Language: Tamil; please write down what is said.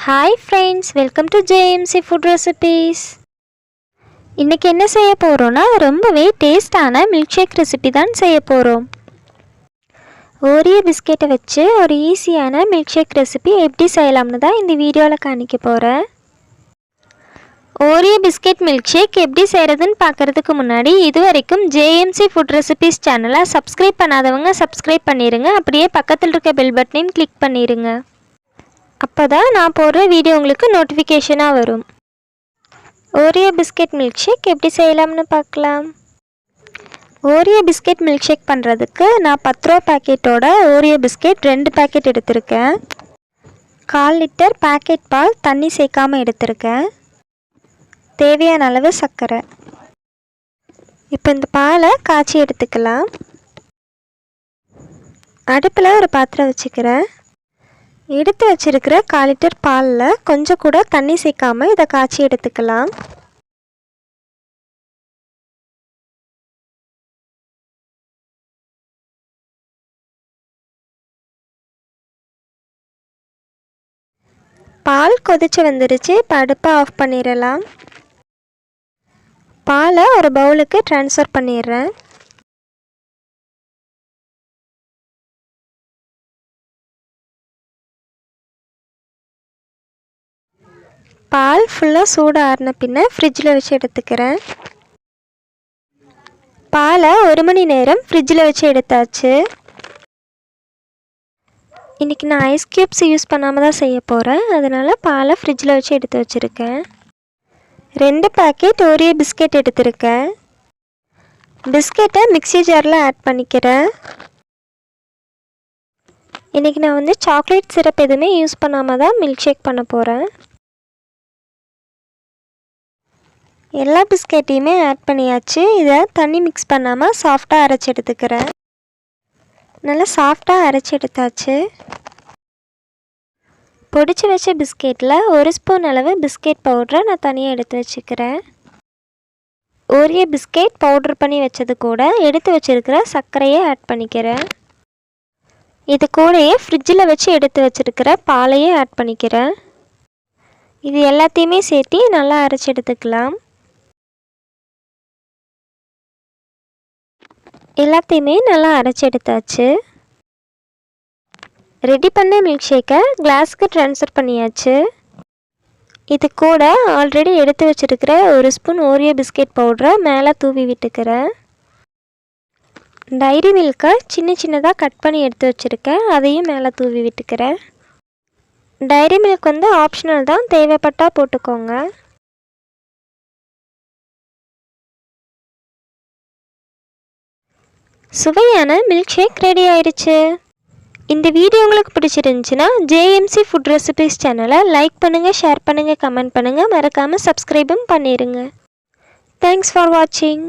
Hi friends, welcome to JMC Food Recipes. இன்னைக்கு என்ன செய்ய போறோம்னா ரொம்பவே டேஸ்டான மில்க் ஷேக் ரெசிபி தான் செய்ய போறோம். ஓரியோ பிஸ்கெட்டை வச்சு ஒரு ஈஸியான மில்க் ஷேக் ரெசிபி எப்படி செய்யலாம்னு தான் இந்த வீடியோல காமிக்க போறேன். ஓரியோ பிஸ்கெட் மில்க் ஷேக் எப்படி செய்யறதுன்னு பார்க்கிறதுக்கு முன்னாடி இதுவரைக்கும் JMC Food Recipes சேனலை சப்ஸ்கிரைப் பண்ணாதவங்க சப்ஸ்கிரைப் பண்ணிருங்க. அப்படியே பக்கத்தில் இருக்க பெல் பட்டனையும் கிளிக் பண்ணிருங்க. அப்பதான் நான் போடுற வீடியோ உங்களுக்கு நோட்டிஃபிகேஷனாக வரும். ஓரியோ பிஸ்கெட் மில்க் ஷேக் எப்படி செய்யலாம்னு பார்க்கலாம். ஓரியோ பிஸ்கெட் மில்க் ஷேக் பண்ணுறதுக்கு நான் 10 ரூபா பேக்கெட்டோட ஓரியோ பிஸ்கெட் 2 பேக்கெட் எடுத்திருக்கேன். 1/4 லிட்டர் பேக்கெட் பால் தண்ணி சேர்க்காமல் எடுத்திருக்கேன். தேவையான அளவு சர்க்கரை. இப்போ இந்த பாலை காய்ச்சி எடுத்துக்கலாம். அடுப்பில் ஒரு பாத்திரம் வச்சுக்கிறேன். எடுத்து வச்சிருக்கிற 1/4 லிட்டர் பாலில் கொஞ்சம் கூட தண்ணி சேர்க்காம இதை காய்ச்சி எடுத்துக்கலாம். பால் கொதிச்சு வந்துருச்சு. இப்போ அடுப்பை ஆஃப் பண்ணிடலாம். பாலை ஒரு பவுலுக்கு ட்ரான்ஸ்ஃபர் பண்ணிடுறேன். பால் ஃபுல்லாக சூடு ஆறின பின்ன ஃப்ரிட்ஜில் வச்சு எடுத்துக்கிறேன். பாலை 1 மணி நேரம் ஃப்ரிட்ஜில் வச்சு எடுத்தாச்சு. இன்றைக்கி நான் ஐஸ் க்யூப்ஸ் யூஸ் பண்ணாமல் தான் செய்ய போகிறேன். அதனால் பாலை ஃப்ரிட்ஜில் வச்சு எடுத்து வச்சுருக்கேன். 2 பேக்கெட் ஓரியோ பிஸ்கெட் எடுத்திருக்கேன். பிஸ்கெட்டை மிக்ஸி ஜாரில் ஆட் பண்ணிக்கிறேன். இன்றைக்கி நான் சாக்லேட் சிரப் எதுவுமே யூஸ் பண்ணாமல் தான் மில்க் ஷேக் பண்ண போகிறேன். எல்லா பிஸ்கெட்டையுமே ஆட் பண்ணியாச்சு. இதை தண்ணி மிக்ஸ் பண்ணாமல் சாஃப்டாக அரைச்சி எடுத்துக்கிறேன். நல்லா சாஃப்டாக அரைச்சி எடுத்தாச்சு. பொடிச்சு வச்ச பிஸ்கெட்டில் 1 ஸ்பூன் அளவு பிஸ்கெட் பவுடரை நான் தனியாக எடுத்து வச்சுக்கிறேன். ஓரியோ பிஸ்கெட் பவுட்ரு பண்ணி வச்சது கூட எடுத்து வச்சுருக்கிற சர்க்கரையை ஆட் பண்ணிக்கிறேன். இது கூடயே ஃப்ரிட்ஜில் வச்சு எடுத்து வச்சுருக்கிற பாலையே ஆட் பண்ணிக்கிறேன். இது எல்லாத்தையுமே சேர்த்து நல்லா அரைச்சி எடுத்துக்கலாம். எல்லாத்தையுமே நல்லா அரைச்சி எடுத்தாச்சு. ரெடி பண்ண மில்க் ஷேக்கை கிளாஸுக்கு ட்ரான்ஸ்ஃபர் பண்ணியாச்சு. இது கூட ஆல்ரெடி எடுத்து வச்சுருக்கிற 1 ஸ்பூன் ஓரியோ பிஸ்கெட் பவுடரை மேலே தூவி விட்டுக்கிறேன். டைரி மில்கை சின்ன சின்னதாக கட் பண்ணி எடுத்து வச்சுருக்கேன். அதையும் மேலே தூவி விட்டுக்கிறேன். டைரி மில்க் ஆப்ஷனல் தான், தேவைப்பட்டால் போட்டுக்கோங்க. சுவையான மில்க் ஷேக் ரெடி ஆயிடுச்சு. இந்த வீடியோ உங்களுக்கு பிடிச்சிருந்துச்சுன்னா JMC Food Recipes சேனலை லைக் பண்ணுங்கள், ஷேர் பண்ணுங்கள், கமெண்ட் பண்ணுங்கள், மறக்காமல் சப்ஸ்கிரைபும் பண்ணிடுங்க. தேங்க்ஸ் ஃபார் வாட்சிங்.